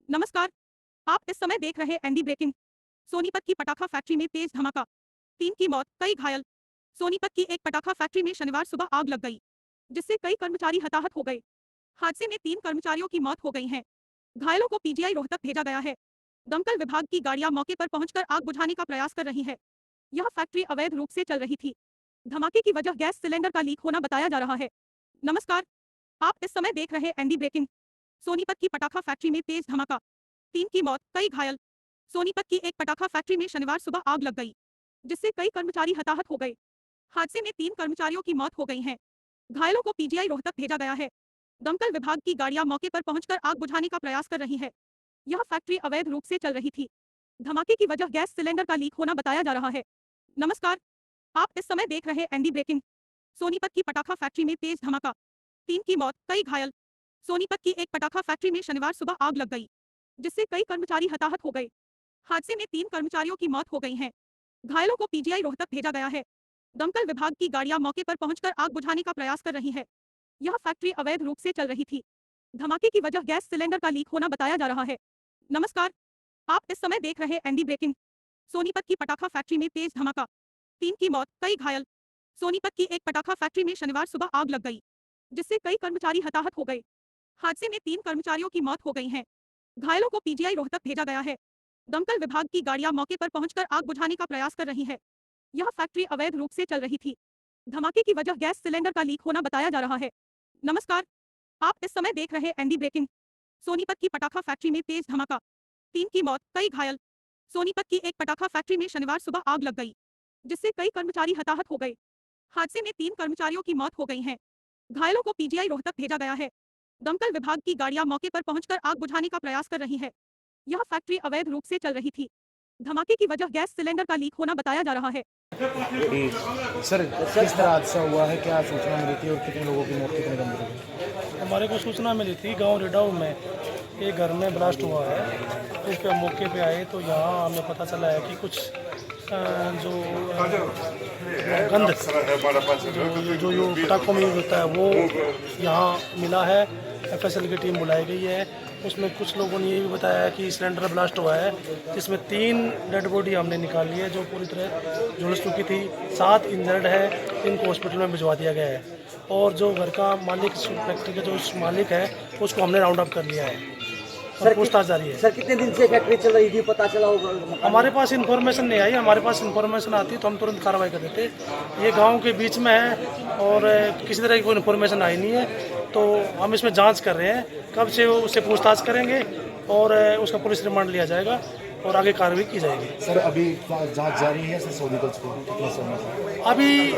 नमस्कार। आप इस समय देख रहे एनडी ब्रेकिंग। सोनीपत की पटाखा फैक्ट्री में तेज धमाका, 3 की मौत, कई घायल। सोनीपत की एक पटाखा फैक्ट्री में शनिवार सुबह आग लग गई, जिससे कई कर्मचारी हताहत हो गए। हादसे में 3 कर्मचारियों की मौत हो गई है। घायलों को पीजीआई रोहतक भेजा गया है। दमकल विभाग की गाड़ियां मौके पर पहुंचकर आग बुझाने का प्रयास कर रही है। यह फैक्ट्री अवैध रूप से चल रही थी। धमाके की वजह गैस सिलेंडर का लीक होना बताया जा रहा है। नमस्कार। आप इस समय देख रहे एनडी ब्रेकिंग। सोनीपत की पटाखा फैक्ट्री में तेज धमाका, 3 की मौत, कई घायल। सोनीपत की एक पटाखा फैक्ट्री में शनिवार सुबह आग लग गई, जिससे कई कर्मचारी हताहत हो गए। हादसे में 3 कर्मचारियों की मौत हो गई है। घायलों को पीजीआई रोहतक भेजा गया है। दमकल विभाग की गाड़ियां मौके पर पहुंचकर आग बुझाने का प्रयास कर रही है। यह फैक्ट्री अवैध रूप से चल रही थी। धमाके की वजह गैस सिलेंडर का लीक होना बताया जा रहा है। नमस्कार। आप इस समय देख रहे एनडी ब्रेकिंग। सोनीपत की पटाखा फैक्ट्री में तेज धमाका, 3 की मौत, कई घायल। सोनीपत की एक पटाखा फैक्ट्री में शनिवार सुबह आग लग गई, जिससे कई कर्मचारी हताहत हो गए। हादसे में 3 कर्मचारियों की मौत हो गई है। घायलों को पीजीआई रोहतक भेजा गया है। दमकल विभाग की गाड़ियां मौके पर पहुंचकर आग बुझाने का प्रयास कर रही है। यह फैक्ट्री अवैध रूप से चल रही थी। धमाके की वजह गैस सिलेंडर का लीक होना बताया जा रहा है। नमस्कार। आप इस समय देख रहे एनडी ब्रेकिंग। सोनीपत की पटाखा फैक्ट्री में तेज धमाका, 3 की मौत, कई घायल। सोनीपत की एक पटाखा फैक्ट्री में शनिवार सुबह आग लग गई, जिससे कई कर्मचारी हताहत हो गए। हादसे में 3 कर्मचारियों की मौत हो गई है। घायलों को पीजीआई रोहतक भेजा गया है। दमकल विभाग की गाड़ियां मौके पर पहुंचकर आग बुझाने का प्रयास कर रही है। यह फैक्ट्री अवैध रूप से चल रही थी। धमाके की वजह गैस सिलेंडर का लीक होना बताया जा रहा है। नमस्कार। आप इस समय देख रहे एनडी ब्रेकिंग। सोनीपत की पटाखा फैक्ट्री में तेज धमाका, 3 की मौत, कई घायल। सोनीपत की एक पटाखा फैक्ट्री में शनिवार सुबह आग लग गई, जिससे कई कर्मचारी हताहत हो गए। हादसे में 3 कर्मचारियों की मौत हो गई है। घायलों को पीजीआई रोहतक भेजा गया है। दमकल विभाग की गाड़ियां मौके पर पहुंचकर आग बुझाने का प्रयास कर रही है। यह फैक्ट्री अवैध रूप से चल रही थी। धमाके की वजह गैस सिलेंडर का लीक होना बताया जा रहा है। सर किस तरह हादसा हुआ है, क्या सूचना मिली थी और कितने लोगों की मौत, कितने गंभीर हो गई? हमारे को सूचना मिली थी गांव रिडाऊ में एक घर में ब्लास्ट हुआ है। इस पे मौके पे आए तो यहाँ हमें पता चला है कि कुछ जो गंध जो पटाखों में यूज होता है वो यहाँ मिला है। एफएसएल की टीम बुलाई गई है। उसमें कुछ लोगों ने ये भी बताया कि सिलेंडर ब्लास्ट हुआ है, जिसमें 3 डेड बॉडी हमने निकाल ली है जो पूरी तरह झुलस चुकी थी। 7 इंजर्ड है, इनको हॉस्पिटल में भिजवा दिया गया है। और जो घर का मालिक, फैक्ट्री का जो मालिक है, उसको हमने राउंड अप कर लिया है और पूछताछ जारी है। सर कितने दिन से फैक्ट्री चल रही थी, पता चला होगा? हमारे पास इन्फॉर्मेशन नहीं आई। हमारे पास इन्फॉर्मेशन आती तो हम तुरंत कार्रवाई कर देते। ये गांव के बीच में है और किसी तरह की कोई इन्फॉर्मेशन आई नहीं है, तो हम इसमें जांच कर रहे हैं। कब से उससे पूछताछ करेंगे और उसका पुलिस रिमांड लिया जाएगा और आगे कार्रवाई की जाएगी। सर अभी जांच जारी है सर, सोनीपत को कितना समय? अभी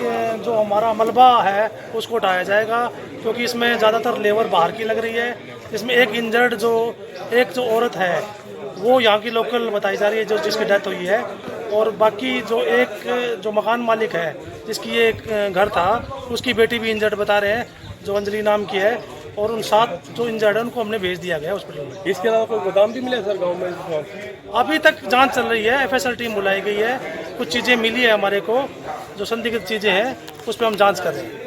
जो हमारा मलबा है उसको हटाया जाएगा, क्योंकि इसमें ज़्यादातर लेबर बाहर की लग रही है। इसमें एक इंजर्ड एक जो औरत है वो यहाँ की लोकल बताई जा रही है, जिसकी डेथ हुई है। और बाकी जो मकान मालिक है जिसकी ये घर था, उसकी बेटी भी इंजर्ड बता रहे हैं, जो अंजलि नाम की है। और उन 7 जो इंजर्ड है उनको हमने भेज दिया गया हॉस्पिटल में। इसके अलावा कोई गोदाम भी मिले सर गांव में? अभी तक जांच चल रही है। एफएसएल टीम बुलाई गई है। कुछ चीज़ें मिली है हमारे को, जो संदिग्ध चीज़ें हैं, उस पर हम जांच कर रहे हैं।